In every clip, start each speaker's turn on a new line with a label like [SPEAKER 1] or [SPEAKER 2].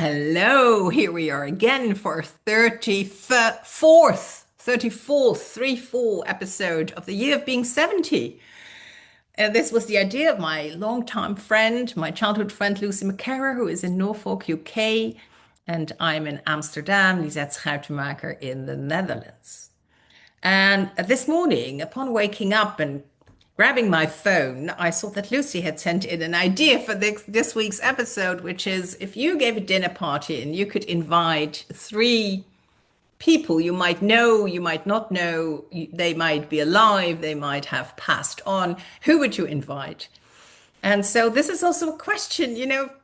[SPEAKER 1] Hello, here we are again for 34th episode of the year of being 70. And this was the idea of my longtime friend, my childhood friend Lucy McCarra, who is in Norfolk, UK, and I'm in Amsterdam, Lisette Schuitenmaker in the Netherlands. And this morning, upon waking up and grabbing my phone, I saw that Lucy had sent in an idea for this week's episode, which is if you gave a dinner party and you could invite three people you might know, you might not know, they might be alive, they might have passed on, who would you invite? And so this is also a question,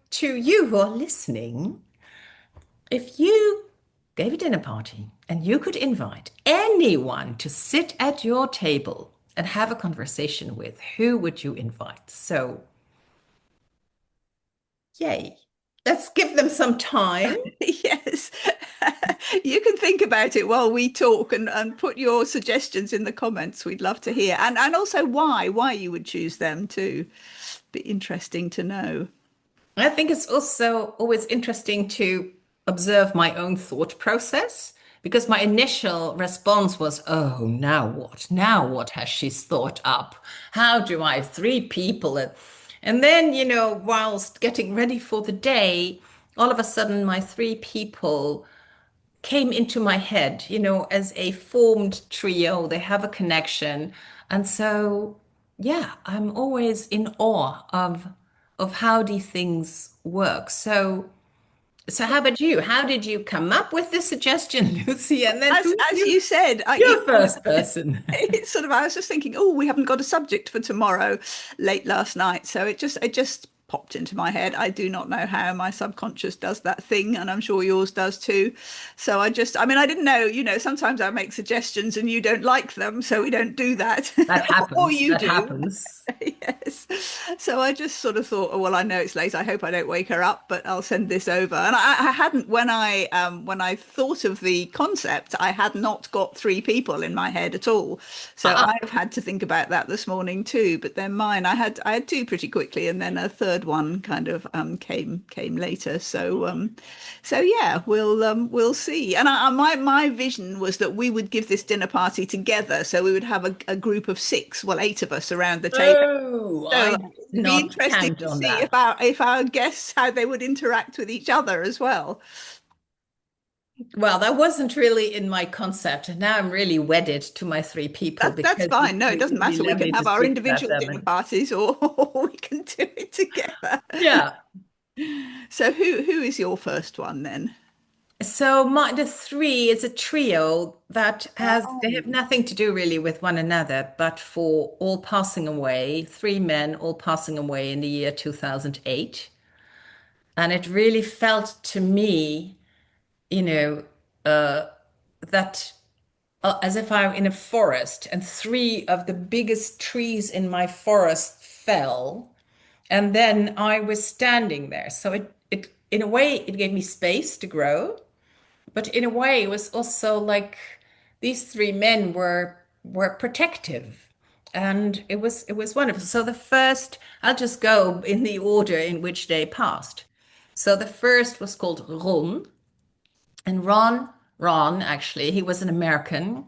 [SPEAKER 1] to you who are listening. If you gave a dinner party and you could invite anyone to sit at your table and have a conversation with, who would you invite? So, yay. Let's give them some time.
[SPEAKER 2] Yes, you can think about it while we talk and put your suggestions in the comments. We'd love to hear. And also why you would choose them too. Be interesting to know.
[SPEAKER 1] I think it's also always interesting to observe my own thought process because my initial response was, oh, now what? Now what has she thought up? How do I have three people? And then, whilst getting ready for the day, all of a sudden my three people came into my head, as a formed trio. They have a connection. And so, yeah, I'm always in awe of how these things work. So how about you? How did you come up with this suggestion, Lucy? And then
[SPEAKER 2] As
[SPEAKER 1] who's
[SPEAKER 2] as you said,
[SPEAKER 1] your first person?
[SPEAKER 2] it's sort of I was just thinking, oh, we haven't got a subject for tomorrow late last night. So it just popped into my head. I do not know how my subconscious does that thing, and I'm sure yours does too. So I mean, I didn't know, sometimes I make suggestions and you don't like them, so we don't do that.
[SPEAKER 1] That
[SPEAKER 2] Or
[SPEAKER 1] happens.
[SPEAKER 2] you
[SPEAKER 1] That
[SPEAKER 2] do.
[SPEAKER 1] happens.
[SPEAKER 2] Yes. So I just sort of thought, oh, well, I know it's late. I hope I don't wake her up, but I'll send this over. And I hadn't when I thought of the concept, I had not got three people in my head at all. So
[SPEAKER 1] Ah,
[SPEAKER 2] I've had to think about that this morning too. But then mine, I had two pretty quickly, and then a third one kind of came later. So yeah, we'll see. And my vision was that we would give this dinner party together, so we would have a group of six, well, eight of us around the table.
[SPEAKER 1] oh, I
[SPEAKER 2] So
[SPEAKER 1] did
[SPEAKER 2] it'd be
[SPEAKER 1] not
[SPEAKER 2] interesting
[SPEAKER 1] count
[SPEAKER 2] to
[SPEAKER 1] on
[SPEAKER 2] see if
[SPEAKER 1] that.
[SPEAKER 2] our guests how they would interact with each other as well.
[SPEAKER 1] Well, that wasn't really in my concept. And now I'm really wedded to my three people
[SPEAKER 2] That's
[SPEAKER 1] because
[SPEAKER 2] fine.
[SPEAKER 1] it's
[SPEAKER 2] No, it doesn't
[SPEAKER 1] really
[SPEAKER 2] matter. We can
[SPEAKER 1] lovely to
[SPEAKER 2] have our
[SPEAKER 1] speak about
[SPEAKER 2] individual
[SPEAKER 1] them.
[SPEAKER 2] dinner
[SPEAKER 1] And
[SPEAKER 2] parties, or we can do it together.
[SPEAKER 1] yeah.
[SPEAKER 2] So who is your first one then?
[SPEAKER 1] So the three is a trio that they have
[SPEAKER 2] Oh.
[SPEAKER 1] nothing to do really with one another, but for all passing away, three men all passing away in the year 2008. And it really felt to me, you know, that as if I'm in a forest and three of the biggest trees in my forest fell. And then I was standing there. So in a way, it gave me space to grow. But in a way, it was also like these three men were protective. And it was wonderful. So the first, I'll just go in the order in which they passed. So the first was called Ron. And Ron, actually, he was an American,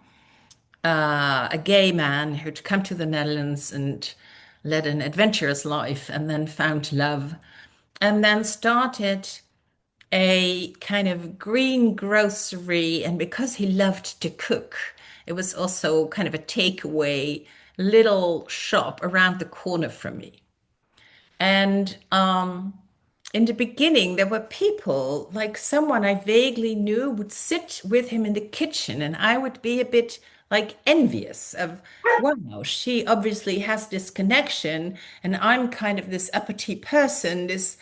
[SPEAKER 1] a gay man who'd come to the Netherlands and led an adventurous life and then found love and then started a kind of green grocery. And because he loved to cook, it was also kind of a takeaway little shop around the corner from me. And in the beginning, there were people, like someone I vaguely knew would sit with him in the kitchen, and I would be a bit like envious of, wow, she obviously has this connection, and I'm kind of this uppity person, this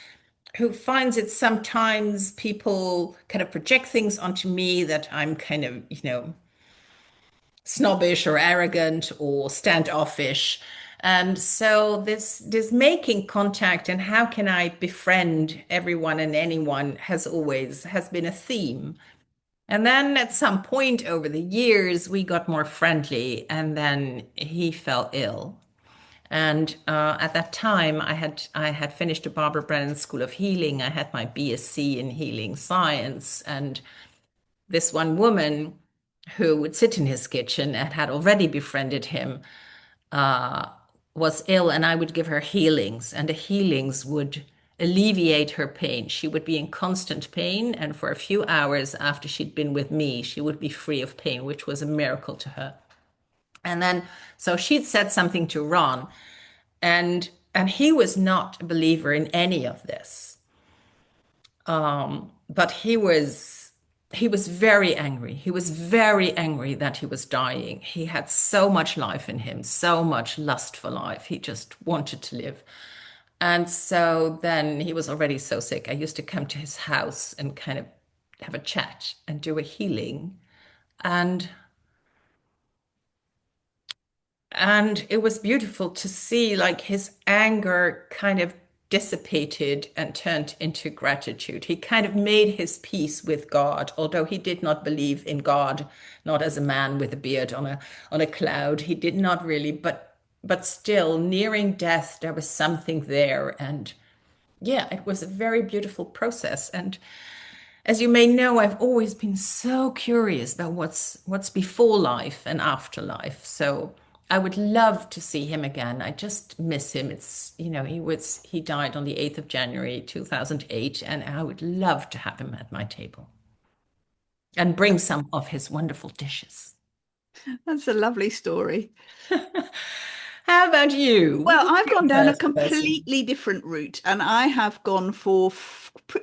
[SPEAKER 1] who finds it sometimes people kind of project things onto me that I'm kind of, snobbish or arrogant or standoffish. And so this making contact and how can I befriend everyone and anyone has been a theme. And then at some point over the years we got more friendly and then he fell ill. And at that time, I had finished a Barbara Brennan School of Healing. I had my BSc in healing science, and this one woman who would sit in his kitchen and had already befriended him uh, was ill, and I would give her healings, and the healings would alleviate her pain. She would be in constant pain, and for a few hours after she'd been with me, she would be free of pain, which was a miracle to her. And then, so she'd said something to Ron, and he was not a believer in any of this. But he was very angry. He was very angry that he was dying. He had so much life in him, so much lust for life. He just wanted to live. And so then he was already so sick. I used to come to his house and kind of have a chat and do a healing. And And it was beautiful to see like his anger kind of dissipated and turned into gratitude. He kind of made his peace with God, although he did not believe in God, not as a man with a beard on a cloud. He did not really, but still nearing death, there was something there. And yeah, it was a very beautiful process. And as you may know, I've always been so curious about what's before life and after life. So I would love to see him again. I just miss him. He died on the 8th of January 2008, and I would love to have him at my table and bring some of his wonderful dishes.
[SPEAKER 2] That's a lovely story.
[SPEAKER 1] How about you?
[SPEAKER 2] Well,
[SPEAKER 1] Who's
[SPEAKER 2] I've
[SPEAKER 1] your
[SPEAKER 2] gone down a
[SPEAKER 1] first person?
[SPEAKER 2] completely different route, and I have gone for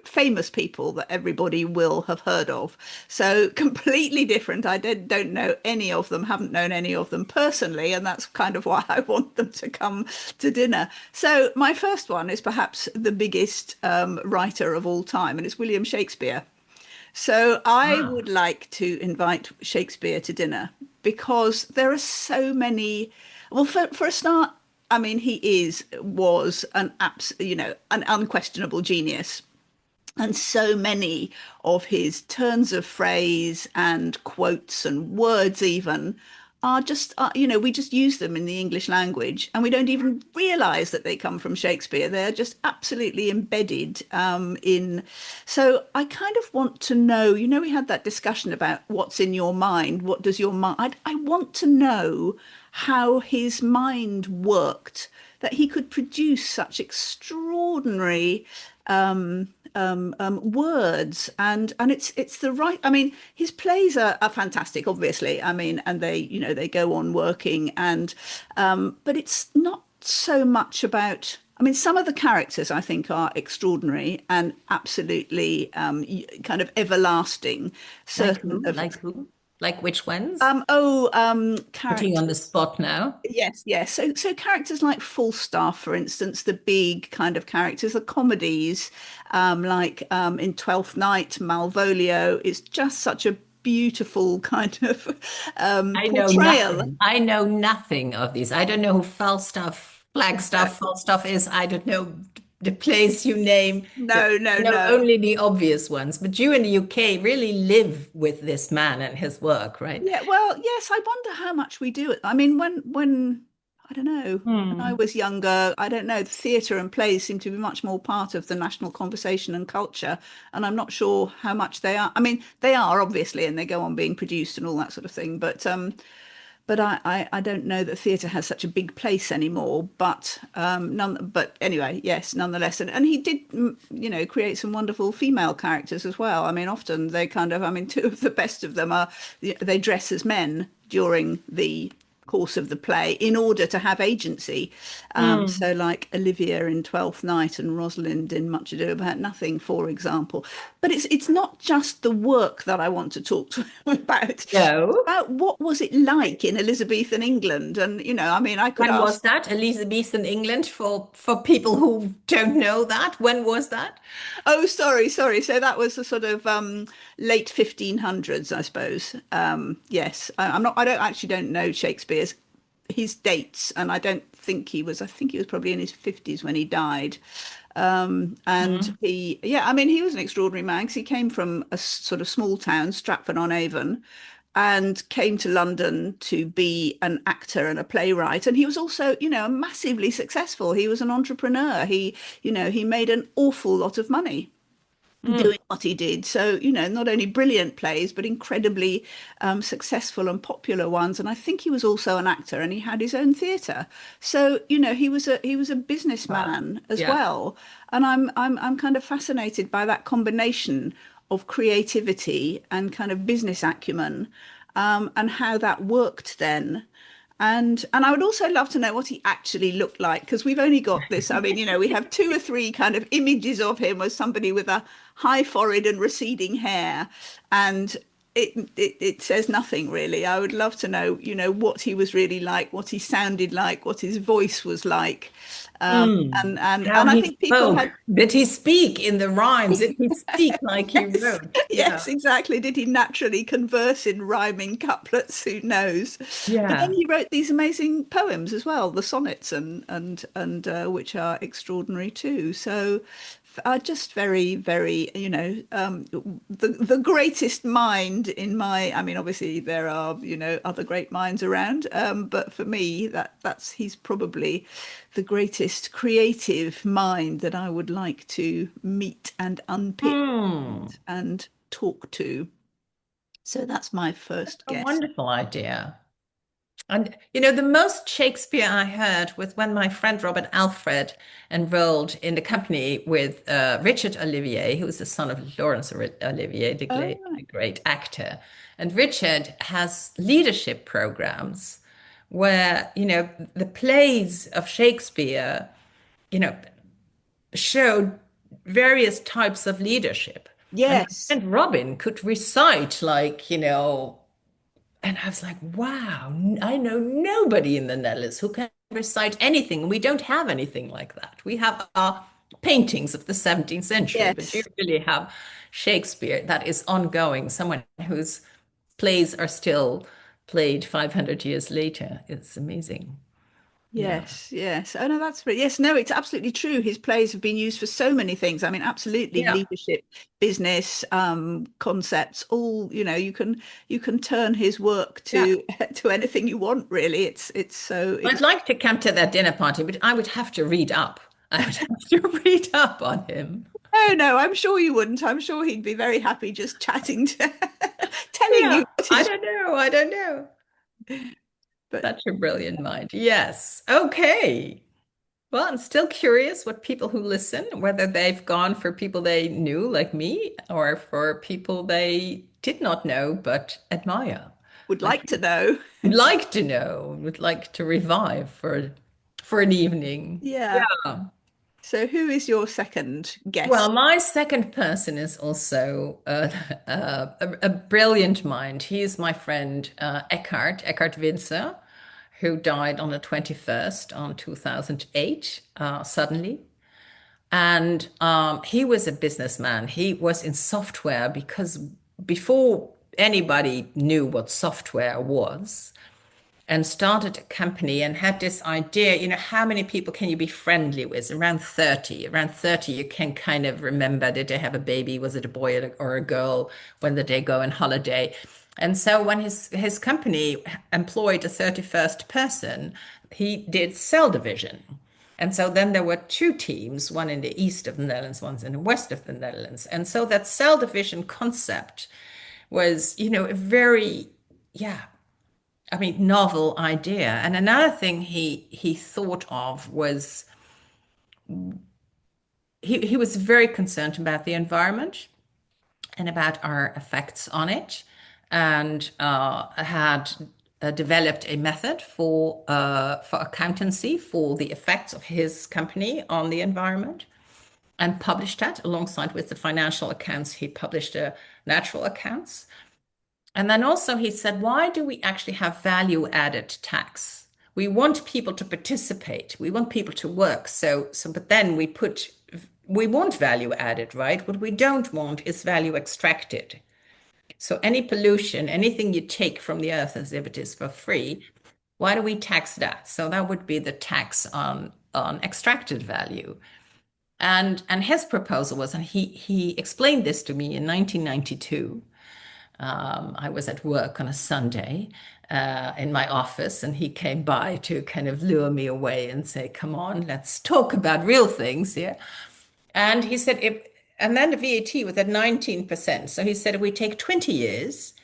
[SPEAKER 2] famous people that everybody will have heard of. So completely different. I don't know any of them, haven't known any of them personally, and that's kind of why I want them to come to dinner. So my first one is perhaps the biggest writer of all time, and it's William Shakespeare. So I
[SPEAKER 1] Ah,
[SPEAKER 2] would like to invite Shakespeare to dinner because there are so many. Well, for a start, I mean, was an unquestionable genius. And so many of his turns of phrase and quotes and words even are just, we just use them in the English language and we don't even realize that they come from Shakespeare. They're just absolutely embedded in. So I kind of want to know, we had that discussion about what's in your mind. What does your mind, I want to know how his mind worked, that he could produce such extraordinary words and it's the right. I mean, his plays are fantastic, obviously. I mean, and they go on working and but it's not so much about. I mean, some of the characters I think are extraordinary and absolutely kind of everlasting.
[SPEAKER 1] like
[SPEAKER 2] Certain
[SPEAKER 1] who?
[SPEAKER 2] of
[SPEAKER 1] Like who? Like which ones? Putting you on the
[SPEAKER 2] characters.
[SPEAKER 1] spot now.
[SPEAKER 2] Yes, yes. So characters like Falstaff, for instance, the big kind of characters, the comedies, like in Twelfth Night, Malvolio, is just such a beautiful kind of
[SPEAKER 1] I know
[SPEAKER 2] portrayal.
[SPEAKER 1] nothing. I know nothing of these. I don't know who Flagstaff,
[SPEAKER 2] Exactly.
[SPEAKER 1] Falstaff is. I don't know the place you name.
[SPEAKER 2] No,
[SPEAKER 1] I
[SPEAKER 2] no,
[SPEAKER 1] know
[SPEAKER 2] no.
[SPEAKER 1] only the obvious ones. But you in the UK really live with this man and his work, right?
[SPEAKER 2] Yeah, well, yes, I wonder how much we do it. I mean, when I don't know, when I
[SPEAKER 1] Hmm.
[SPEAKER 2] was younger, I don't know, theatre and plays seem to be much more part of the national conversation and culture, and I'm not sure how much they are. I mean, they are obviously, and they go on being produced and all that sort of thing, but I don't know that theatre has such a big place anymore. But anyway, yes, nonetheless, and he did, create some wonderful female characters as well. I mean, often they kind of, I mean, two of the best of them are they dress as men during the course of the play in order to have agency.
[SPEAKER 1] Hmm.
[SPEAKER 2] So like Olivia in Twelfth Night and Rosalind in Much Ado About Nothing, for example. But it's not just the work that I want to talk to him about. It's
[SPEAKER 1] No.
[SPEAKER 2] about what was it like in Elizabethan England. And, I mean, I could
[SPEAKER 1] When was
[SPEAKER 2] ask.
[SPEAKER 1] that? Elizabethan England for people who don't know that. When was that?
[SPEAKER 2] Oh, sorry, sorry. So that was the sort of late 1500s, I suppose. Yes, I'm not. I don't actually don't know Shakespeare's his dates, and I don't think he was. I think he was probably in his 50s when he died. And
[SPEAKER 1] Hmm.
[SPEAKER 2] yeah, I mean, he was an extraordinary man because he came from a sort of small town, Stratford-on-Avon, and came to London to be an actor and a playwright. And he was also, massively successful. He was an entrepreneur. He made an awful lot of money
[SPEAKER 1] Mm.
[SPEAKER 2] doing what he did. So, not only brilliant plays, but incredibly successful and popular ones. And I think he was also an actor, and he had his own theatre. So, he was a
[SPEAKER 1] Wow.
[SPEAKER 2] businessman as
[SPEAKER 1] Yeah.
[SPEAKER 2] well. And I'm kind of fascinated by that combination of creativity and kind of business acumen, and how that worked then. And I would also love to know what he actually looked like, because we've only got this. I mean, we have two or three kind of images of him as somebody with a high forehead and receding hair, and it says nothing really. I would love to know, what he was really like, what he sounded like, what his voice was like, um,
[SPEAKER 1] Mm. How
[SPEAKER 2] and I
[SPEAKER 1] he
[SPEAKER 2] think people had.
[SPEAKER 1] spoke. Did he speak in the rhymes? Did he speak like he
[SPEAKER 2] Yes,
[SPEAKER 1] wrote?
[SPEAKER 2] yes,
[SPEAKER 1] Yeah.
[SPEAKER 2] exactly. Did he naturally converse in rhyming couplets? Who knows? But then
[SPEAKER 1] Yeah.
[SPEAKER 2] he wrote these amazing poems as well, the sonnets, and which are extraordinary too. So, just very, very, the greatest mind in my. I mean, obviously there are, other great minds around, but for me, that's he's probably the greatest creative mind that I would like to meet and unpick
[SPEAKER 1] Hmm.
[SPEAKER 2] and talk to. So that's my first
[SPEAKER 1] A
[SPEAKER 2] guess.
[SPEAKER 1] wonderful idea. And the most Shakespeare I heard was when my friend Robert Alfred enrolled in the company with Richard Olivier, who was the son of Laurence Olivier,
[SPEAKER 2] Oh,
[SPEAKER 1] the great actor. And Richard has leadership programs where, the plays of Shakespeare, you know, showed various types of leadership. And my
[SPEAKER 2] yes,
[SPEAKER 1] friend Robin could recite and I was like, wow, I know nobody in the Netherlands who can recite anything. We don't have anything like that. We have our paintings of the 17th century, but you
[SPEAKER 2] yes.
[SPEAKER 1] really have Shakespeare that is ongoing, someone whose plays are still played 500 years later. It's amazing. Yeah.
[SPEAKER 2] Yes, yes. Oh no, that's right. Yes, no, it's absolutely true. His plays have been used for so many things. I mean, absolutely
[SPEAKER 1] Yeah.
[SPEAKER 2] leadership, business, concepts, all, you can turn his work
[SPEAKER 1] Yeah.
[SPEAKER 2] to to anything you want, really. It's so
[SPEAKER 1] I'd
[SPEAKER 2] it's
[SPEAKER 1] like to come to that dinner party, but I would have to read up. I would have to read up on him.
[SPEAKER 2] oh no, I'm sure you wouldn't. I'm sure he'd be very happy just chatting to telling
[SPEAKER 1] Yeah.
[SPEAKER 2] you what
[SPEAKER 1] I
[SPEAKER 2] he's
[SPEAKER 1] don't know. I don't know.
[SPEAKER 2] but
[SPEAKER 1] Such a brilliant mind. Yes. Okay. Well, I'm still curious what people who listen, whether they've gone for people they knew, like me, or for people they did not know but admire.
[SPEAKER 2] would
[SPEAKER 1] I
[SPEAKER 2] like to know.
[SPEAKER 1] would like to know, would like to revive for an evening.
[SPEAKER 2] Yeah.
[SPEAKER 1] Yeah.
[SPEAKER 2] So who is your second
[SPEAKER 1] Well,
[SPEAKER 2] guest?
[SPEAKER 1] my second person is also a brilliant mind. He is my friend Eckhart Winzer, who died on the 21st on 2008, suddenly. And he was a businessman. He was in software because before anybody knew what software was, and started a company and had this idea, how many people can you be friendly with? Around 30. Around 30, you can kind of remember, did they have a baby? Was it a boy or a girl? When did they go on holiday? And so when his company employed a 31st person, he did cell division. And so then there were two teams, one in the east of the Netherlands, one in the west of the Netherlands. And so that cell division concept was, a very, yeah, I mean, novel idea. And another thing he thought of was he was very concerned about the environment and about our effects on it, and had developed a method for accountancy for the effects of his company on the environment, and published that alongside with the financial accounts. He published a natural accounts. And then also he said, why do we actually have value added tax? We want people to participate. We want people to work. But then we want value added, right? What we don't want is value extracted. So any pollution, anything you take from the earth as if it is for free, why do we tax that? So that would be the tax on extracted value. And his proposal was, and he explained this to me in 1992. I was at work on a Sunday in my office, and he came by to kind of lure me away and say, "Come on, let's talk about real things here." And he said, and then the VAT was at 19%. So he said, if we take 20 years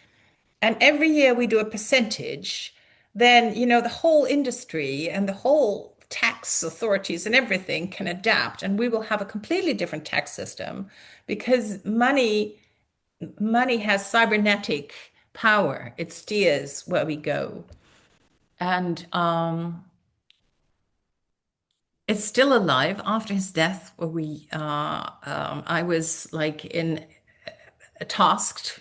[SPEAKER 1] and every year we do a percentage, then, the whole industry and the whole tax authorities and everything can adapt, and we will have a completely different tax system because money has cybernetic power. It steers where we go. And it's still alive after his death, where I was like in tasked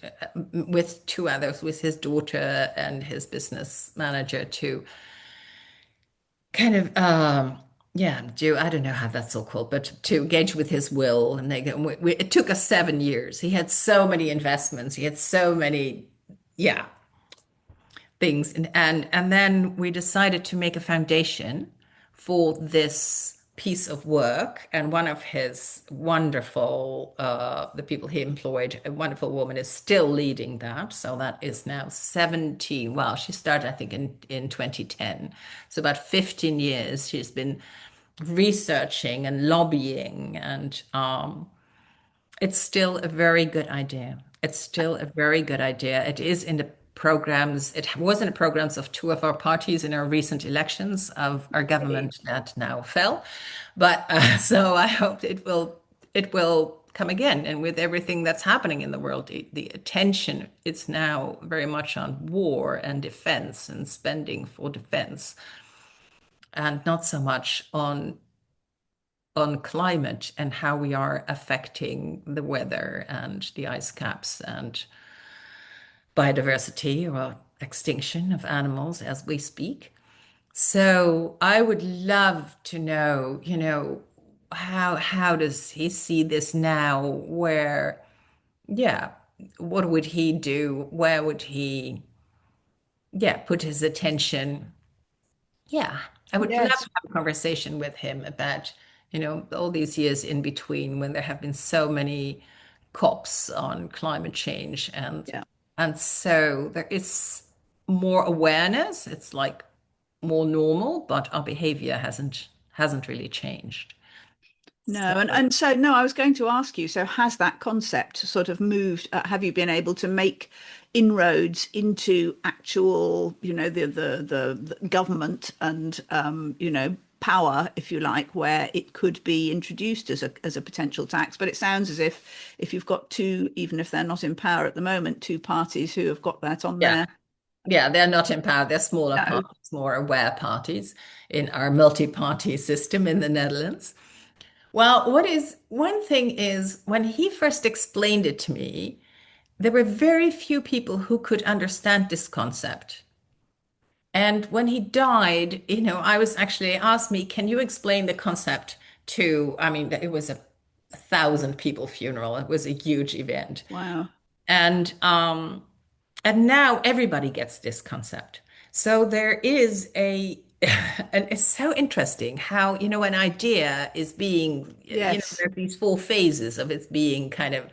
[SPEAKER 1] with two others, with his daughter and his business manager, to kind of yeah, do I don't know how that's all called, but to engage with his will. And it took us 7 years. He had so many investments. He had so many, yeah, things, and then we decided to make a foundation for this piece of work. And one of his wonderful the people he employed, a wonderful woman, is still leading that. So that is now 17. Well, she started I think in 2010, so about 15 years she's been researching and lobbying. And it's still a very good idea. It's still a very good idea. It is in the programs. It was in the programs of two of our parties in our recent elections of our
[SPEAKER 2] Great.
[SPEAKER 1] government that now fell. But so I hope it will come again. And with everything that's happening in the world, the attention is now very much on war and defense and spending for defense, and not so much on climate and how we are affecting the weather and the ice caps and biodiversity or extinction of animals as we speak. So I would love to know, how does he see this now? Where, yeah, what would he do? Where would he, yeah, put his attention? Yeah, I would love
[SPEAKER 2] Yes.
[SPEAKER 1] to have a conversation with him about, all these years in between when there have been so many COPs on climate change,
[SPEAKER 2] Yeah.
[SPEAKER 1] and so there is more awareness. It's like more normal, but our behavior hasn't really changed.
[SPEAKER 2] No, and
[SPEAKER 1] So
[SPEAKER 2] so no, I was going to ask you, so has that concept sort of moved, have you been able to make inroads into actual, the government and power, if you like, where it could be introduced as a potential tax? But it sounds as if you've got two, even if they're not in power at the moment, two parties who have got that on
[SPEAKER 1] yeah,
[SPEAKER 2] their
[SPEAKER 1] yeah, they're not in power. They're smaller
[SPEAKER 2] no.
[SPEAKER 1] parties, more aware parties in our multi-party system in the Netherlands. Well, what is one thing is when he first explained it to me, there were very few people who could understand this concept. And when he died, I was actually asked me, can you explain the concept to, I mean, it was a 1,000 people funeral. It was a huge event.
[SPEAKER 2] Wow.
[SPEAKER 1] And now everybody gets this concept. So there is and it's so interesting how, an idea is being,
[SPEAKER 2] Yes.
[SPEAKER 1] there's these four phases of it being kind of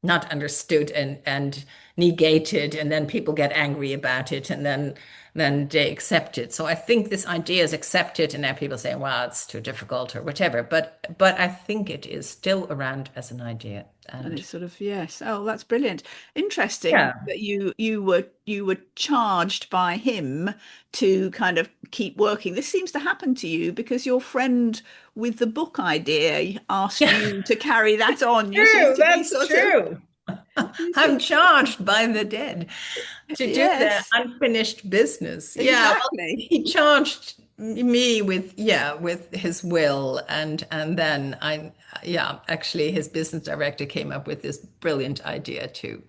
[SPEAKER 1] not understood and negated, and then people get angry about it, and then they accept it. So I think this idea is accepted, and now people say, "Well, it's too difficult" or whatever. But I think it is still around as an idea,
[SPEAKER 2] And
[SPEAKER 1] and
[SPEAKER 2] it's sort of yes. Oh, that's brilliant. Interesting
[SPEAKER 1] yeah,
[SPEAKER 2] that you were charged by him to kind of keep working. This seems to happen to you because your friend with the book idea asked
[SPEAKER 1] yeah,
[SPEAKER 2] you to carry that on. You seem
[SPEAKER 1] true.
[SPEAKER 2] to be
[SPEAKER 1] That's
[SPEAKER 2] sort of
[SPEAKER 1] true.
[SPEAKER 2] you
[SPEAKER 1] I'm
[SPEAKER 2] seem
[SPEAKER 1] charged by the dead to do the
[SPEAKER 2] yes,
[SPEAKER 1] unfinished business. Yeah, well,
[SPEAKER 2] exactly.
[SPEAKER 1] he charged me with his will, and then yeah, actually his business director came up with this brilliant idea to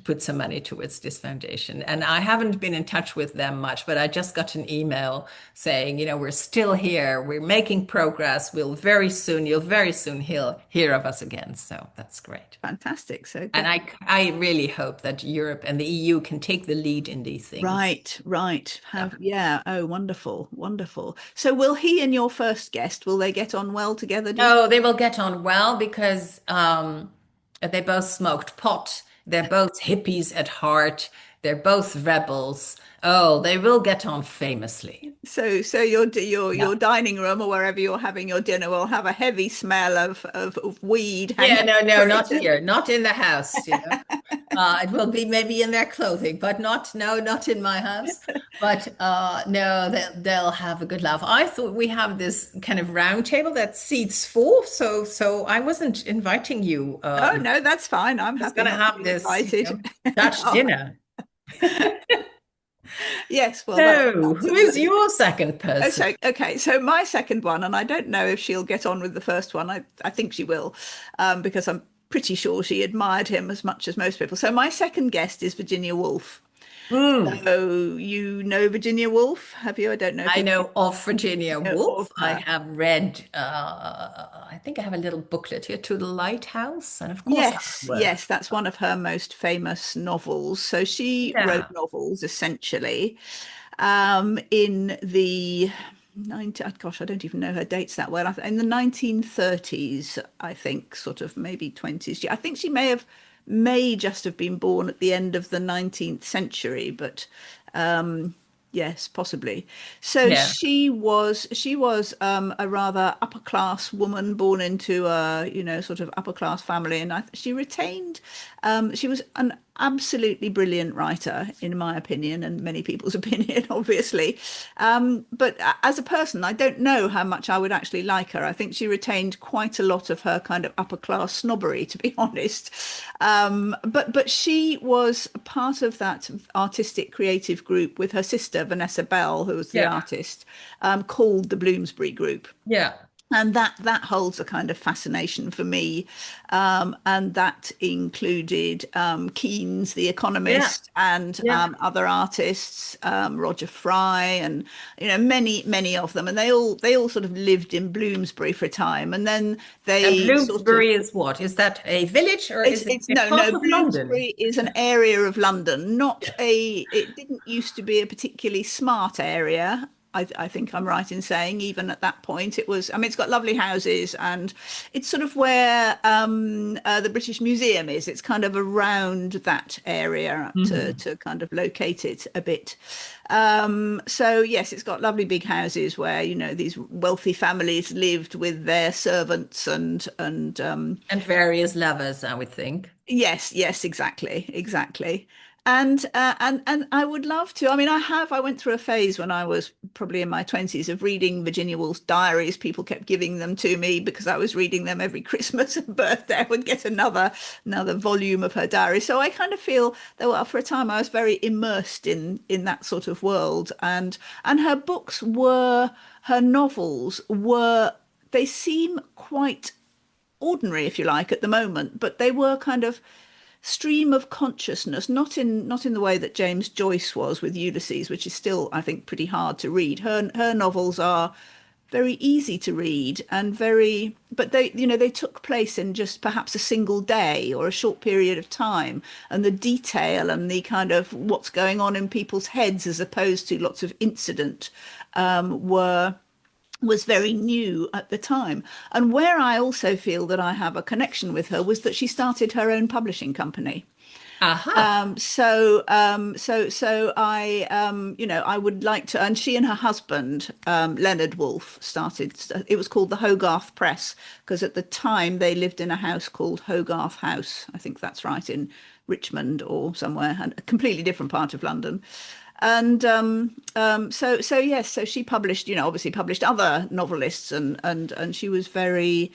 [SPEAKER 1] put some money towards this foundation. And I haven't been in touch with them much, but I just got an email saying, we're still here, we're making progress. You'll very soon hear of us again. So that's great.
[SPEAKER 2] Fantastic. So
[SPEAKER 1] And
[SPEAKER 2] get
[SPEAKER 1] I really hope that Europe and the EU can take the lead in these things.
[SPEAKER 2] right, right.
[SPEAKER 1] Yeah.
[SPEAKER 2] Have yeah. Oh, wonderful, wonderful. So will he and your first guest, will they get on well together, do you think?
[SPEAKER 1] No, they will get on well because they both smoked pot. They're both hippies at heart. They're both rebels. Oh, they will get on famously.
[SPEAKER 2] So
[SPEAKER 1] Yeah.
[SPEAKER 2] your dining room or wherever you're having your dinner will have a heavy smell of weed
[SPEAKER 1] Yeah,
[SPEAKER 2] hanging
[SPEAKER 1] no, no,
[SPEAKER 2] over
[SPEAKER 1] not
[SPEAKER 2] it.
[SPEAKER 1] here, not in the house, you know. It will be maybe in their clothing, but not, no, not in my house. But no, they'll have a good laugh. I thought we have this kind of round table that seats four, so I wasn't inviting you.
[SPEAKER 2] Oh no, that's fine. I'm
[SPEAKER 1] Just
[SPEAKER 2] happy
[SPEAKER 1] gonna
[SPEAKER 2] not to
[SPEAKER 1] have
[SPEAKER 2] be
[SPEAKER 1] this,
[SPEAKER 2] invited.
[SPEAKER 1] Dutch
[SPEAKER 2] Oh,
[SPEAKER 1] dinner.
[SPEAKER 2] yes, well,
[SPEAKER 1] So,
[SPEAKER 2] that's
[SPEAKER 1] who
[SPEAKER 2] a
[SPEAKER 1] is
[SPEAKER 2] nice.
[SPEAKER 1] your second
[SPEAKER 2] Oh,
[SPEAKER 1] person?
[SPEAKER 2] so okay, so my second one, and I don't know if she'll get on with the first one. I think she will, because I'm pretty sure she admired him as much as most people. So my second guest is Virginia Woolf.
[SPEAKER 1] Hmm.
[SPEAKER 2] So you know Virginia Woolf, have you? I don't know if
[SPEAKER 1] I
[SPEAKER 2] you
[SPEAKER 1] know of Virginia
[SPEAKER 2] know
[SPEAKER 1] Woolf.
[SPEAKER 2] of
[SPEAKER 1] I
[SPEAKER 2] her.
[SPEAKER 1] have read, I think I have a little booklet here, To the Lighthouse, and of course I have
[SPEAKER 2] Yes,
[SPEAKER 1] work.
[SPEAKER 2] yes, that's one of her most famous novels. So she wrote
[SPEAKER 1] Yeah,
[SPEAKER 2] novels essentially in the 90, oh gosh, I don't even know her dates that well. In the 1930s, I think, sort of maybe 20s. I think she may just have been born at the end of the 19th century, but yes, possibly. So
[SPEAKER 1] yeah,
[SPEAKER 2] she was a rather upper class woman born into a sort of upper class family, and she retained. She was an absolutely brilliant writer, in my opinion, and many people's opinion, obviously. But as a person, I don't know how much I would actually like her. I think she retained quite a lot of her kind of upper class snobbery, to be honest. But she was a part of that artistic creative group with her sister Vanessa Bell, who was the
[SPEAKER 1] yeah,
[SPEAKER 2] artist, called the Bloomsbury Group.
[SPEAKER 1] yeah,
[SPEAKER 2] And that holds a kind of fascination for me, and that included Keynes, the
[SPEAKER 1] yeah,
[SPEAKER 2] economist, and
[SPEAKER 1] yeah.
[SPEAKER 2] other artists, Roger Fry, and many of them, and they all sort of lived in Bloomsbury for a time, and then
[SPEAKER 1] And
[SPEAKER 2] they sort of
[SPEAKER 1] Bloomsbury is what? Is that a village or
[SPEAKER 2] it's
[SPEAKER 1] is it
[SPEAKER 2] it's
[SPEAKER 1] a
[SPEAKER 2] no,
[SPEAKER 1] part of London?
[SPEAKER 2] Bloomsbury is an area of London, not a it didn't used to be a particularly smart area. I think I'm right in saying even at that point it was, I mean, it's got lovely houses, and it's sort of where the British Museum is. It's kind of around that area to
[SPEAKER 1] Mhm.
[SPEAKER 2] to kind of locate it a bit. So yes, it's got lovely big houses where these wealthy families lived with their servants and
[SPEAKER 1] And various lovers, I would think.
[SPEAKER 2] yes, yes, exactly, exactly. And I would love to. I mean, I went through a phase when I was probably in my 20s of reading Virginia Woolf's diaries. People kept giving them to me because I was reading them every Christmas and birthday. I would get another volume of her diary. So I kind of feel that, well, for a time I was very immersed in that sort of world. And her novels were, they seem quite ordinary, if you like, at the moment, but they were kind of stream of consciousness, not in the way that James Joyce was with Ulysses, which is still, I think, pretty hard to read. Her novels are very easy to read and but they took place in just perhaps a single day or a short period of time, and the detail and the kind of what's going on in people's heads as opposed to lots of incident were was very new at the time. And where I also feel that I have a connection with her was that she started her own publishing company.
[SPEAKER 1] Aha.
[SPEAKER 2] So I would like to, and she and her husband, Leonard Woolf, started, it was called the Hogarth Press, because at the time they lived in a house called Hogarth House. I think that's right, in Richmond or somewhere, and a completely different part of London. And yes, so she published, obviously published other novelists, and she was very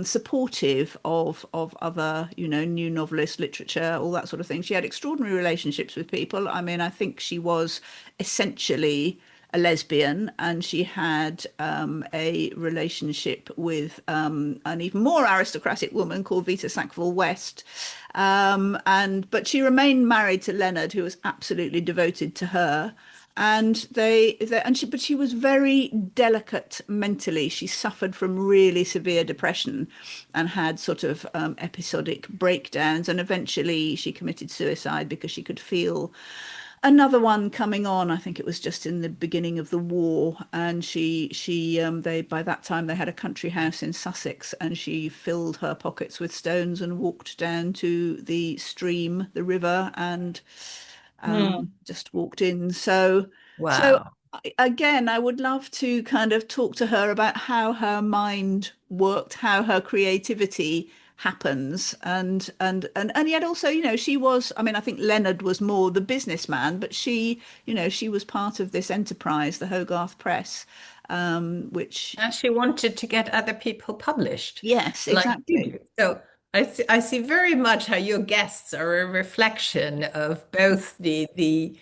[SPEAKER 2] supportive of other, new novelist literature, all that sort of thing. She had extraordinary relationships with people. I mean, I think she was essentially a lesbian, and she had a relationship with an even more aristocratic woman called Vita Sackville West. And but she remained married to Leonard, who was absolutely devoted to her. And but she was very delicate mentally. She suffered from really severe depression and had sort of episodic breakdowns. And eventually she committed suicide because she could feel another one coming on. I think it was just in the beginning of the war, and they by that time they had a country house in Sussex, and she filled her pockets with stones and walked down to the stream, the river, and
[SPEAKER 1] Hmm.
[SPEAKER 2] just walked in. So
[SPEAKER 1] Wow.
[SPEAKER 2] again, I would love to kind of talk to her about how her mind worked, how her creativity happens, and yet also, she was. I mean, I think Leonard was more the businessman, but she was part of this enterprise, the Hogarth Press, which
[SPEAKER 1] And she wanted to get other people published,
[SPEAKER 2] yes,
[SPEAKER 1] like you
[SPEAKER 2] exactly.
[SPEAKER 1] do. So I see very much how your guests are a reflection of both the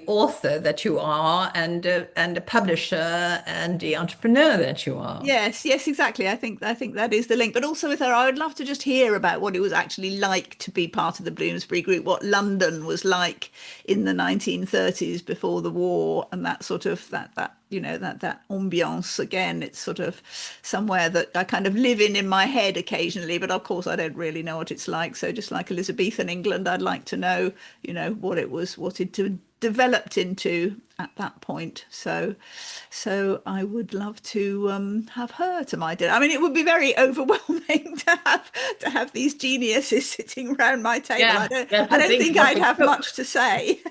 [SPEAKER 1] author that you are and the publisher and the entrepreneur that you are.
[SPEAKER 2] Yes, yes, exactly. I think that is the link. But also with her, I would love to just hear about what it was actually like to be part of the Bloomsbury Group, what London was like in the 1930s before the war, and that sort of that ambiance again. It's sort of somewhere that I kind of live in my head occasionally, but of course I don't really know what it's like. So just like Elizabethan England, I'd like to know, what it was, what it developed into at that point. So I would love to have her to my dinner. I mean, it would be very overwhelming to have these geniuses sitting around my table. I
[SPEAKER 1] Yeah,
[SPEAKER 2] don't
[SPEAKER 1] yeah,
[SPEAKER 2] I
[SPEAKER 1] to
[SPEAKER 2] don't
[SPEAKER 1] think
[SPEAKER 2] think
[SPEAKER 1] what
[SPEAKER 2] I'd
[SPEAKER 1] to
[SPEAKER 2] have
[SPEAKER 1] cook.
[SPEAKER 2] much to say.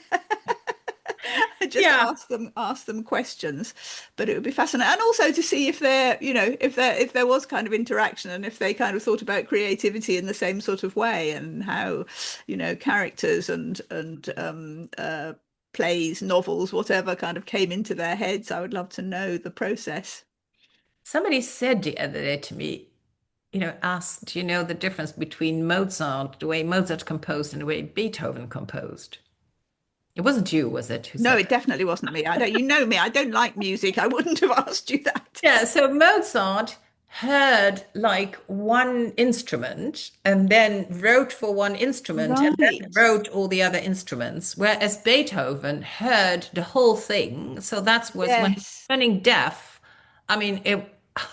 [SPEAKER 2] Just
[SPEAKER 1] Yeah.
[SPEAKER 2] ask them questions, but it would be fascinating, and also to see if there was kind of interaction, and if they kind of thought about creativity in the same sort of way, and how characters and plays, novels, whatever kind of came into their heads. I would love to know the process.
[SPEAKER 1] Somebody said the other day to me, asked, do you know the difference between Mozart, the way Mozart composed and the way Beethoven composed? It wasn't you, was it, who
[SPEAKER 2] No,
[SPEAKER 1] said
[SPEAKER 2] it
[SPEAKER 1] that?
[SPEAKER 2] definitely wasn't me. I don't, you know me, I don't like music. I wouldn't have asked you
[SPEAKER 1] Yeah,
[SPEAKER 2] that.
[SPEAKER 1] so Mozart heard like one instrument and then wrote for one instrument and then
[SPEAKER 2] Right.
[SPEAKER 1] wrote all the other instruments, whereas Beethoven heard the whole thing. So that was when he was
[SPEAKER 2] Yes.
[SPEAKER 1] turning deaf. I mean,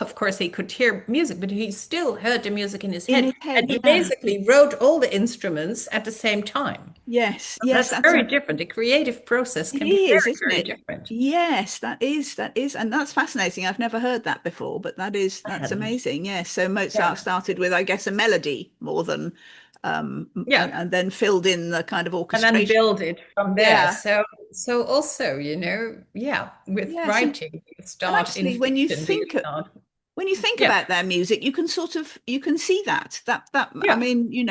[SPEAKER 1] of course, he could hear music, but he still heard the music in his
[SPEAKER 2] In
[SPEAKER 1] head.
[SPEAKER 2] his head,
[SPEAKER 1] And he
[SPEAKER 2] yeah.
[SPEAKER 1] basically wrote all the instruments at the same time.
[SPEAKER 2] Yes, yes,
[SPEAKER 1] That's
[SPEAKER 2] that's
[SPEAKER 1] very different. The creative process
[SPEAKER 2] it
[SPEAKER 1] can be
[SPEAKER 2] is,
[SPEAKER 1] very,
[SPEAKER 2] isn't
[SPEAKER 1] very
[SPEAKER 2] it?
[SPEAKER 1] different.
[SPEAKER 2] Yes, that is, and that's fascinating. I've never heard that before, but
[SPEAKER 1] I
[SPEAKER 2] that's
[SPEAKER 1] hadn't.
[SPEAKER 2] amazing. Yes, so Mozart
[SPEAKER 1] Yeah.
[SPEAKER 2] started with, I guess, a melody more than,
[SPEAKER 1] Yeah.
[SPEAKER 2] and then filled in the kind of
[SPEAKER 1] And then
[SPEAKER 2] orchestration.
[SPEAKER 1] build it from there.
[SPEAKER 2] Yeah,
[SPEAKER 1] So also, yeah, with
[SPEAKER 2] yes,
[SPEAKER 1] writing, you
[SPEAKER 2] and
[SPEAKER 1] start in
[SPEAKER 2] actually,
[SPEAKER 1] fiction, do you start?
[SPEAKER 2] when you think
[SPEAKER 1] Yeah,
[SPEAKER 2] about their music, you can see that I
[SPEAKER 1] yeah,
[SPEAKER 2] mean,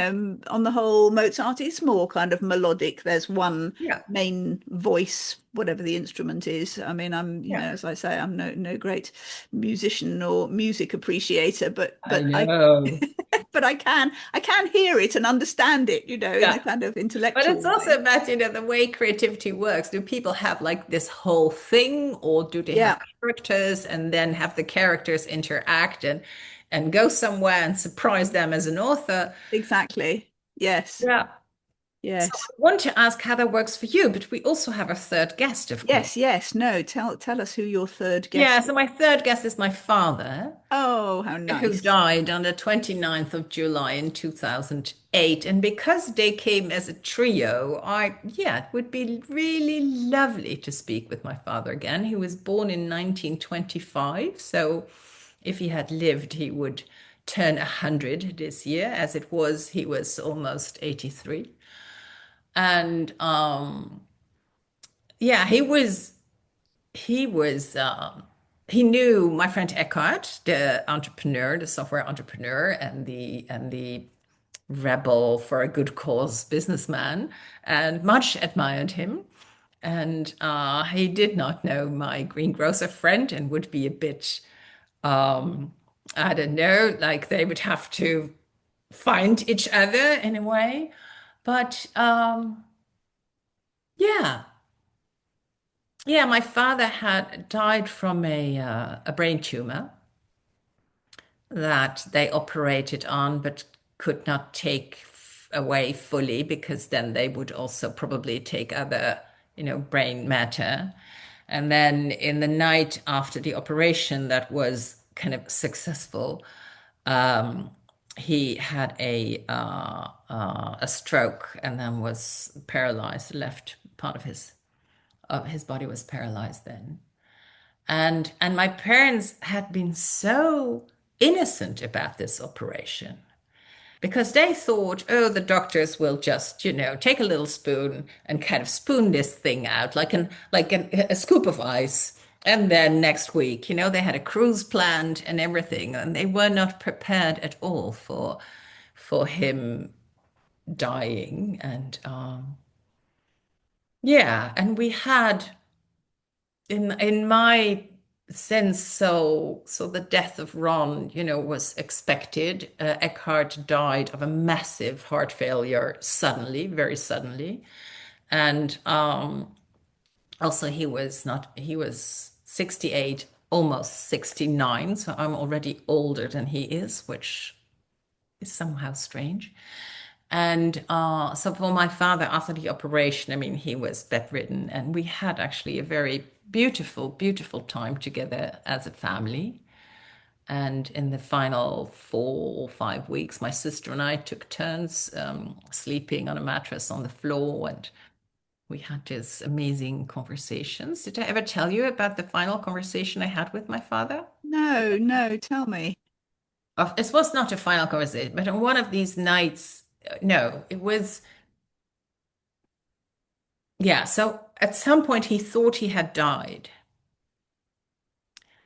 [SPEAKER 2] on the whole, Mozart is more kind of melodic. There's one
[SPEAKER 1] yeah,
[SPEAKER 2] main voice, whatever the instrument is. I mean,
[SPEAKER 1] yeah.
[SPEAKER 2] as I say, I'm no great musician or music appreciator, but
[SPEAKER 1] I know.
[SPEAKER 2] I can hear it and understand it, in a
[SPEAKER 1] Yeah.
[SPEAKER 2] kind of
[SPEAKER 1] But
[SPEAKER 2] intellectual
[SPEAKER 1] it's also
[SPEAKER 2] way.
[SPEAKER 1] about, the way creativity works. Do people have like this whole thing, or do they
[SPEAKER 2] Yeah,
[SPEAKER 1] have characters and then have the characters interact and go somewhere and surprise them as an author?
[SPEAKER 2] exactly. Yes,
[SPEAKER 1] Yeah. So
[SPEAKER 2] yes.
[SPEAKER 1] I want to ask how that works for you, but we also have a third guest, of course.
[SPEAKER 2] Yes, yes. No, tell us who your third
[SPEAKER 1] Yeah,
[SPEAKER 2] guest
[SPEAKER 1] so
[SPEAKER 2] is.
[SPEAKER 1] my third guest is my father,
[SPEAKER 2] Oh, how
[SPEAKER 1] who
[SPEAKER 2] nice.
[SPEAKER 1] died on the 29th of July in 2008. And because they came as a trio, it would be really lovely to speak with my father again. He was born in 1925. So if he had lived, he would turn 100 this year. As it was, he was almost 83. And yeah, he was he knew my friend Eckhart, the entrepreneur, the software entrepreneur, and the rebel for a good cause businessman, and much admired him. And he did not know my greengrocer friend and would be a bit, um, I don't know, like they would have to find each other in a way. But yeah, yeah, my father had died from a brain tumor that they operated on, but could not take away fully because then they would also probably take other, brain matter. And then in the night after the operation, that was kind of successful. Um, he had a stroke and then was paralyzed, left part of his body was paralyzed then. And my parents had been so innocent about this operation because they thought, oh, the doctors will just, take a little spoon and kind of spoon this thing out a scoop of ice. And then next week, they had a cruise planned and everything, and they were not prepared at all for him dying. And yeah, and we had in my sense, so the death of Ron, was expected. Eckhart died of a massive heart failure suddenly, very suddenly, and also he was 68, almost 69, so I'm already older than he is, which is somehow strange. And so for my father, after the operation, I mean, he was bedridden, and we had actually a very beautiful, beautiful time together as a family. And in the final 4 or 5 weeks, my sister and I took turns sleeping on a mattress on the floor, and we had these amazing conversations. Did I ever tell you about the final conversation I had with my father?
[SPEAKER 2] No, no, tell me.
[SPEAKER 1] It was not a final conversation, but on one of these nights, no, it was. Yeah, so at some point he thought he had died.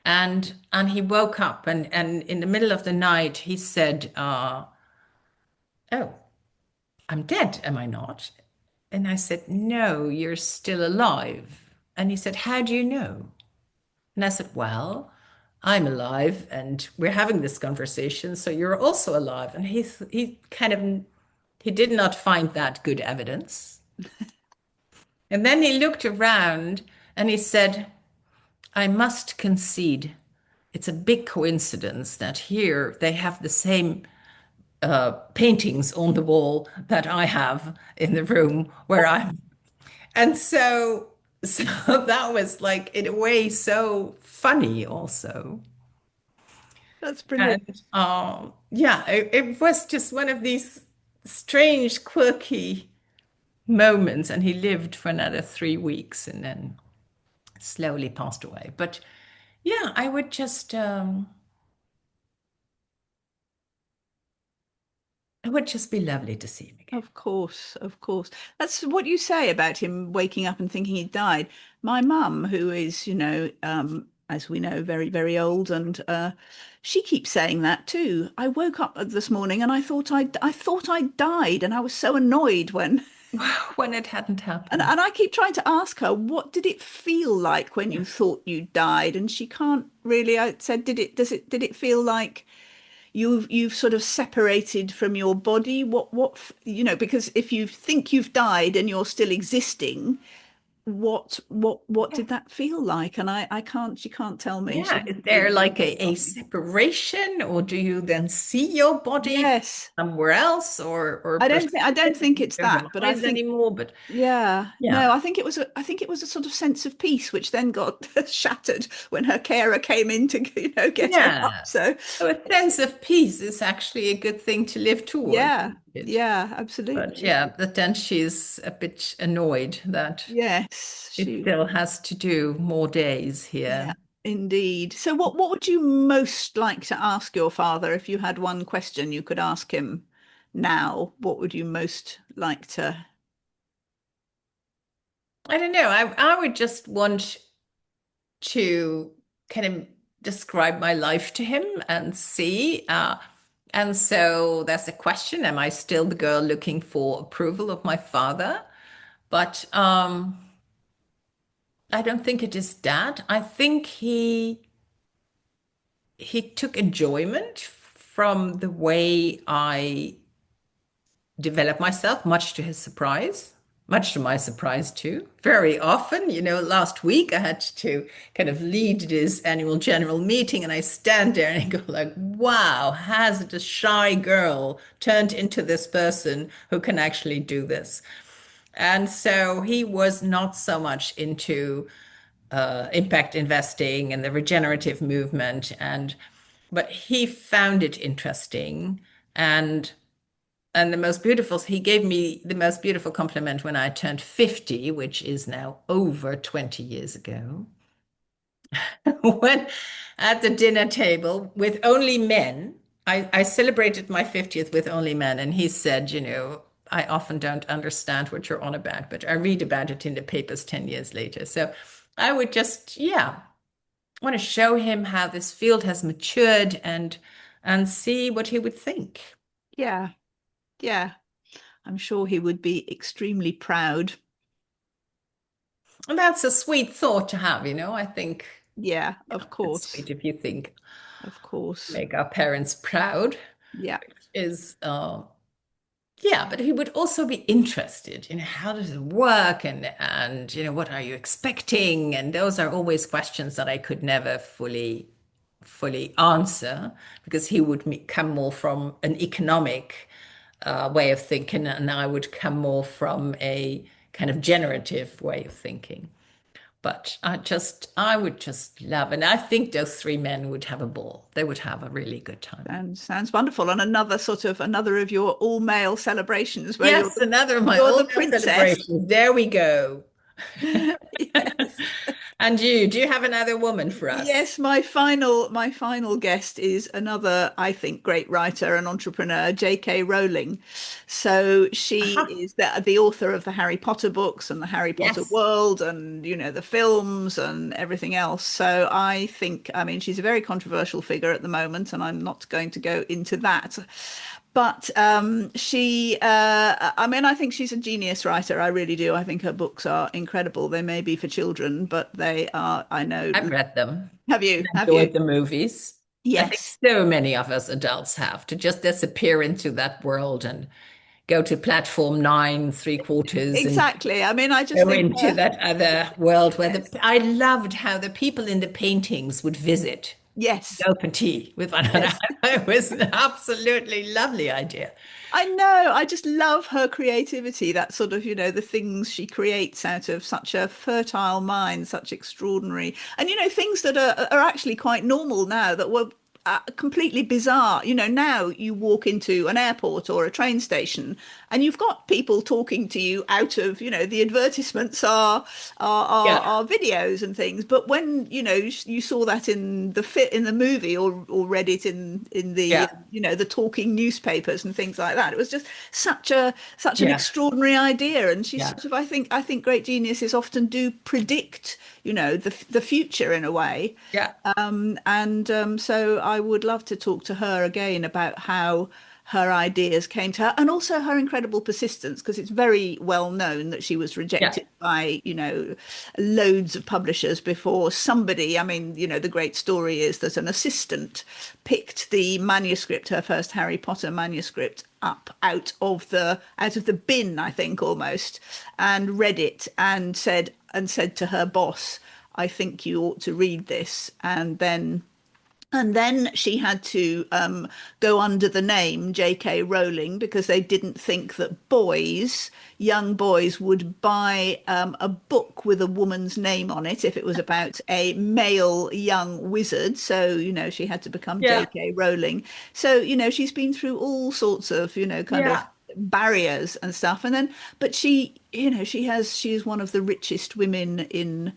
[SPEAKER 1] And he woke up and in the middle of the night he said, "Oh, I'm dead, am I not?" And I said, "No, you're still alive." And he said, "How do you know?" And I said, "Well, I'm alive and we're having this conversation, so you're also alive." And he did not find that good evidence. And then he looked around and he said, "I must concede it's a big coincidence that here they have the same paintings on the wall that I have in the room where I'm." And so that was like, in a way, so funny also.
[SPEAKER 2] That's brilliant.
[SPEAKER 1] And yeah, it was just one of these strange, quirky moments. And he lived for another 3 weeks and then slowly passed away. But yeah, it would just be lovely to see him again.
[SPEAKER 2] Of course, of course. That's what you say about him waking up and thinking he died. My mum, who is, as we know, very, very old, and she keeps saying that too. I woke up this morning and I thought I died, and I was so annoyed when,
[SPEAKER 1] When it hadn't
[SPEAKER 2] and
[SPEAKER 1] happened.
[SPEAKER 2] I keep trying to ask her, what did it feel like when you thought you died? And she can't really. I said, did it feel like you've sort of separated from your body? Because if you think you've died and you're still existing, what
[SPEAKER 1] Yeah.
[SPEAKER 2] did that feel like? And I can't, she can't tell me. She
[SPEAKER 1] Yeah. Is
[SPEAKER 2] hasn't
[SPEAKER 1] there
[SPEAKER 2] really
[SPEAKER 1] like a
[SPEAKER 2] told me.
[SPEAKER 1] separation, or do you then see your body
[SPEAKER 2] Yes.
[SPEAKER 1] somewhere else, or
[SPEAKER 2] I
[SPEAKER 1] perspective?
[SPEAKER 2] don't think
[SPEAKER 1] You
[SPEAKER 2] it's
[SPEAKER 1] don't have
[SPEAKER 2] that, but I
[SPEAKER 1] eyes
[SPEAKER 2] think,
[SPEAKER 1] anymore, but
[SPEAKER 2] yeah,
[SPEAKER 1] yeah.
[SPEAKER 2] no, I think it was a sort of sense of peace, which then got shattered when her carer came in to, get her up.
[SPEAKER 1] Yeah.
[SPEAKER 2] So
[SPEAKER 1] So a sense of peace is actually a good thing to live towards,
[SPEAKER 2] yeah,
[SPEAKER 1] isn't it?
[SPEAKER 2] yeah,
[SPEAKER 1] But
[SPEAKER 2] absolutely.
[SPEAKER 1] yeah, but then she's a bit annoyed that
[SPEAKER 2] Yes,
[SPEAKER 1] it
[SPEAKER 2] she.
[SPEAKER 1] still has to do more days
[SPEAKER 2] Yeah,
[SPEAKER 1] here.
[SPEAKER 2] indeed. So what would you most like to ask your father if you had one question you could ask him now? What would you most like to?
[SPEAKER 1] I don't know. I would just want to kind of describe my life to him and see. And so there's a question: am I still the girl looking for approval of my father? But I don't think it is that. I think he took enjoyment from the way I develop myself, much to his surprise, much to my surprise too. Very often, last week I had to kind of lead this annual general meeting, and I stand there and I go like, wow, has the shy girl turned into this person who can actually do this? And so he was not so much into impact investing and the regenerative movement, but he found it interesting. And And the most beautiful, he gave me the most beautiful compliment when I turned 50, which is now over 20 years ago. When at the dinner table with only men, I celebrated my 50th with only men, and he said, I often don't understand what you're on about, but I read about it in the papers 10 years later. So I would just, yeah, want to show him how this field has matured and see what he would think.
[SPEAKER 2] Yeah, yeah. I'm sure he would be extremely proud.
[SPEAKER 1] And that's a sweet thought to have, I think,
[SPEAKER 2] Yeah,
[SPEAKER 1] yeah,
[SPEAKER 2] of
[SPEAKER 1] it's
[SPEAKER 2] course.
[SPEAKER 1] sweet if you think
[SPEAKER 2] Of course.
[SPEAKER 1] make our parents proud,
[SPEAKER 2] Yeah.
[SPEAKER 1] is yeah, but he would also be interested in how does it work and what are you expecting? And those are always questions that I could never fully answer because he would come more from an economic way of thinking, and I would come more from a kind of generative way of thinking. But I would just love, and I think those three men would have a ball. They would have a really good time.
[SPEAKER 2] Sounds wonderful. And another of your all male celebrations where
[SPEAKER 1] Yes, another of my
[SPEAKER 2] you're
[SPEAKER 1] all
[SPEAKER 2] the
[SPEAKER 1] male
[SPEAKER 2] princess.
[SPEAKER 1] celebrations. There we go.
[SPEAKER 2] Yes.
[SPEAKER 1] And you, do you have another woman for us?
[SPEAKER 2] Yes, my final guest is another, I think, great writer and entrepreneur, J.K. Rowling. So she
[SPEAKER 1] Aha.
[SPEAKER 2] is the author of the Harry Potter books and the Harry Potter
[SPEAKER 1] Yes.
[SPEAKER 2] world and the films and everything else. So I think, I mean, she's a very controversial figure at the moment, and I'm not going to go into that. But I mean, I think she's a genius writer. I really do. I think her books are incredible. They may be for children, but they are, I know.
[SPEAKER 1] I've read them,
[SPEAKER 2] Have you? Have you?
[SPEAKER 1] enjoyed the movies. I think
[SPEAKER 2] Yes,
[SPEAKER 1] so many of us adults have to just disappear into that world and go to platform nine, three quarters, and
[SPEAKER 2] exactly. I mean, I just
[SPEAKER 1] go
[SPEAKER 2] think,
[SPEAKER 1] into that other world where
[SPEAKER 2] yes,
[SPEAKER 1] I loved how the people in the paintings would visit,
[SPEAKER 2] yes,
[SPEAKER 1] go for tea with one another.
[SPEAKER 2] yes.
[SPEAKER 1] It was an absolutely lovely idea.
[SPEAKER 2] I know. I just love her creativity, that sort of, the things she creates out of such a fertile mind, such extraordinary, and, things that are actually quite normal now that were completely bizarre. Now you walk into an airport or a train station and you've got people talking to you out of, the advertisements
[SPEAKER 1] Yeah,
[SPEAKER 2] are videos and things. But when, you saw that in the movie or read it in the,
[SPEAKER 1] yeah,
[SPEAKER 2] the talking newspapers and things like that, it was just such an
[SPEAKER 1] yeah,
[SPEAKER 2] extraordinary idea. And she's
[SPEAKER 1] yeah,
[SPEAKER 2] sort of, I think great geniuses often do predict, the future in a way.
[SPEAKER 1] yeah,
[SPEAKER 2] And so I would love to talk to her again about how her ideas came to her and also her incredible persistence, because it's very well known that she was
[SPEAKER 1] yeah,
[SPEAKER 2] rejected by, loads of publishers before somebody, I mean, the great story is that an assistant picked the manuscript, her first Harry Potter manuscript, up out of the bin, I think almost, and read it and said to her boss, I think you ought to read this. And then she had to go under the name J.K. Rowling because they didn't think that young boys, would buy a book with a woman's name on it if it was about a male young wizard. So, she had to become
[SPEAKER 1] yeah,
[SPEAKER 2] J.K. Rowling. So, she's been through all sorts of, kind of
[SPEAKER 1] yeah.
[SPEAKER 2] barriers and stuff. But she is one of the richest women in,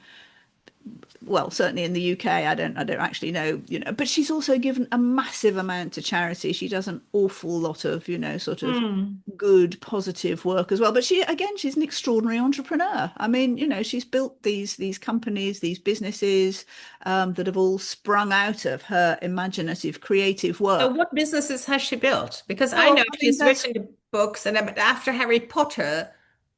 [SPEAKER 2] well, certainly in the UK. I don't actually know, but she's also given a massive amount to charity. She does an awful lot of, sort of
[SPEAKER 1] Hmm.
[SPEAKER 2] good, positive work as well. But she's an extraordinary entrepreneur. I mean, she's built these companies, these businesses that have all sprung out of her imaginative, creative
[SPEAKER 1] So
[SPEAKER 2] work.
[SPEAKER 1] what businesses has she built? Because I know
[SPEAKER 2] Oh, I mean,
[SPEAKER 1] she's written the books, and but after Harry Potter,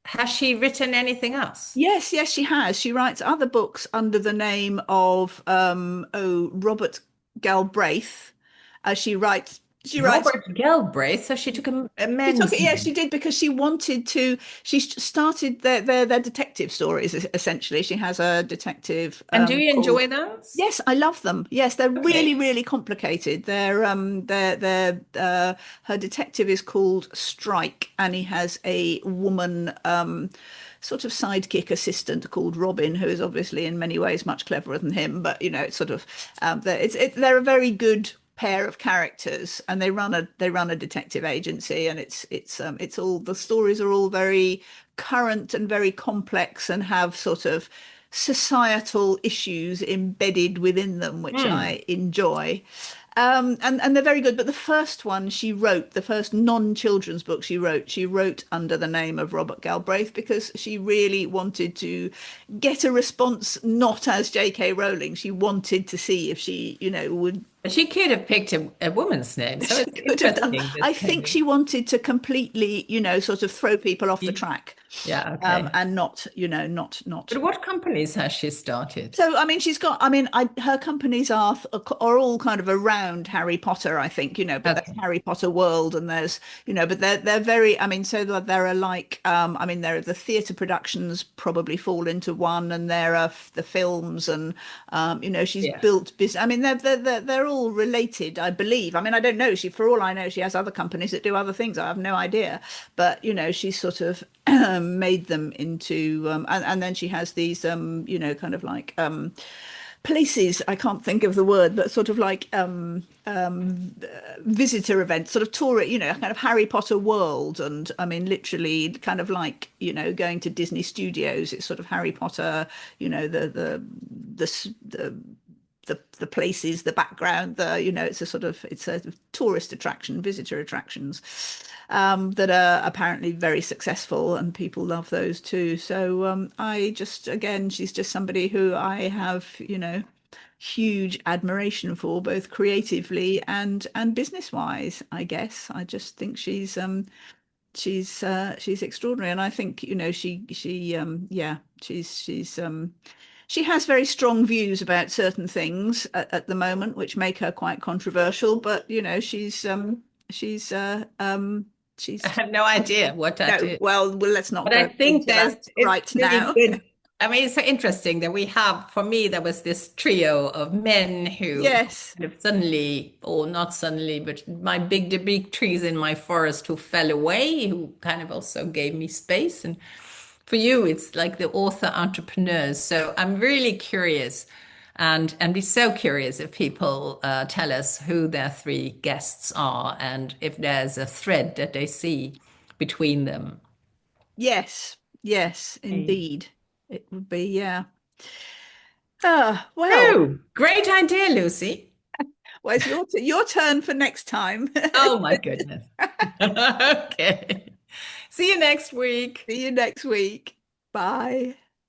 [SPEAKER 1] has she written anything else?
[SPEAKER 2] yes, yes, she has. She writes other books under the name of Robert Galbraith. She writes
[SPEAKER 1] Robert Galbraith. So she took a
[SPEAKER 2] She took
[SPEAKER 1] men's
[SPEAKER 2] it, yes, she
[SPEAKER 1] name.
[SPEAKER 2] did, because she wanted to. She started their detective stories, essentially. She has a detective
[SPEAKER 1] And do you
[SPEAKER 2] called.
[SPEAKER 1] enjoy those?
[SPEAKER 2] Yes, I love them. Yes, they're really,
[SPEAKER 1] Okay.
[SPEAKER 2] really complicated. Her detective is called Strike, and he has a woman sort of sidekick assistant called Robin, who is obviously in many ways much cleverer than him. But it's sort of they're a very good pair of characters, and they run a detective agency, and it's all the stories are all very current and very complex and have sort of societal issues embedded within them, which
[SPEAKER 1] Hmm.
[SPEAKER 2] I enjoy. And they're very good. But the first one she wrote, the first non-children's book she wrote under the name of Robert Galbraith because she really wanted to get a response, not as J.K. Rowling. She wanted to see if she, would
[SPEAKER 1] But she could have picked a woman's name, so
[SPEAKER 2] she
[SPEAKER 1] it's
[SPEAKER 2] could have done.
[SPEAKER 1] interesting, this
[SPEAKER 2] I
[SPEAKER 1] kind
[SPEAKER 2] think
[SPEAKER 1] of.
[SPEAKER 2] she wanted to completely, sort of throw people off the track,
[SPEAKER 1] Yeah, okay.
[SPEAKER 2] and not, not.
[SPEAKER 1] But what companies has she started?
[SPEAKER 2] So, I mean, her companies are all kind of around Harry Potter, I think, but there's
[SPEAKER 1] Okay.
[SPEAKER 2] Harry Potter World and there's, but they're very, I mean, so that there are like, I mean, there are the theatre productions probably fall into one, and there are the films, and she's
[SPEAKER 1] Yeah.
[SPEAKER 2] built business. I mean, they're all related, I believe. I mean, I don't know. For all I know, she has other companies that do other things. I have no idea, but she's sort of made them into, and then she has these, kind of like places. I can't think of the word, but sort of like visitor events, sort of tour, kind of Harry Potter world. And I mean, literally, kind of like going to Disney Studios. It's sort of Harry Potter, the places, the background, it's a tourist attraction, visitor attractions, that are apparently very successful, and people love those too. So again, she's just somebody who I have, huge admiration for, both creatively and business wise. I guess I just think she's extraordinary, and I think yeah, she has very strong views about certain things at the moment, which make her quite controversial. But she's
[SPEAKER 1] I
[SPEAKER 2] she's
[SPEAKER 1] have no idea what that
[SPEAKER 2] no,
[SPEAKER 1] is.
[SPEAKER 2] well, let's not
[SPEAKER 1] But I
[SPEAKER 2] go
[SPEAKER 1] think
[SPEAKER 2] into
[SPEAKER 1] there's
[SPEAKER 2] that
[SPEAKER 1] it's
[SPEAKER 2] right
[SPEAKER 1] really
[SPEAKER 2] now.
[SPEAKER 1] good. I mean, it's so interesting that we have, for me, there was this trio of men who
[SPEAKER 2] Yes.
[SPEAKER 1] kind of suddenly, or not suddenly, but the big trees in my forest who fell away, who kind of also gave me space. And for you, it's like the author entrepreneurs. So I'm really curious and be so curious if people tell us who their three guests are and if there's a thread that they see between them.
[SPEAKER 2] Yes. Yes,
[SPEAKER 1] Okay.
[SPEAKER 2] indeed. It would be, yeah. Ah, well,
[SPEAKER 1] Oh, great idea, Lucy.
[SPEAKER 2] well, it's your turn for next time.
[SPEAKER 1] Oh my goodness. Okay. See you next week.
[SPEAKER 2] See you next week. Bye.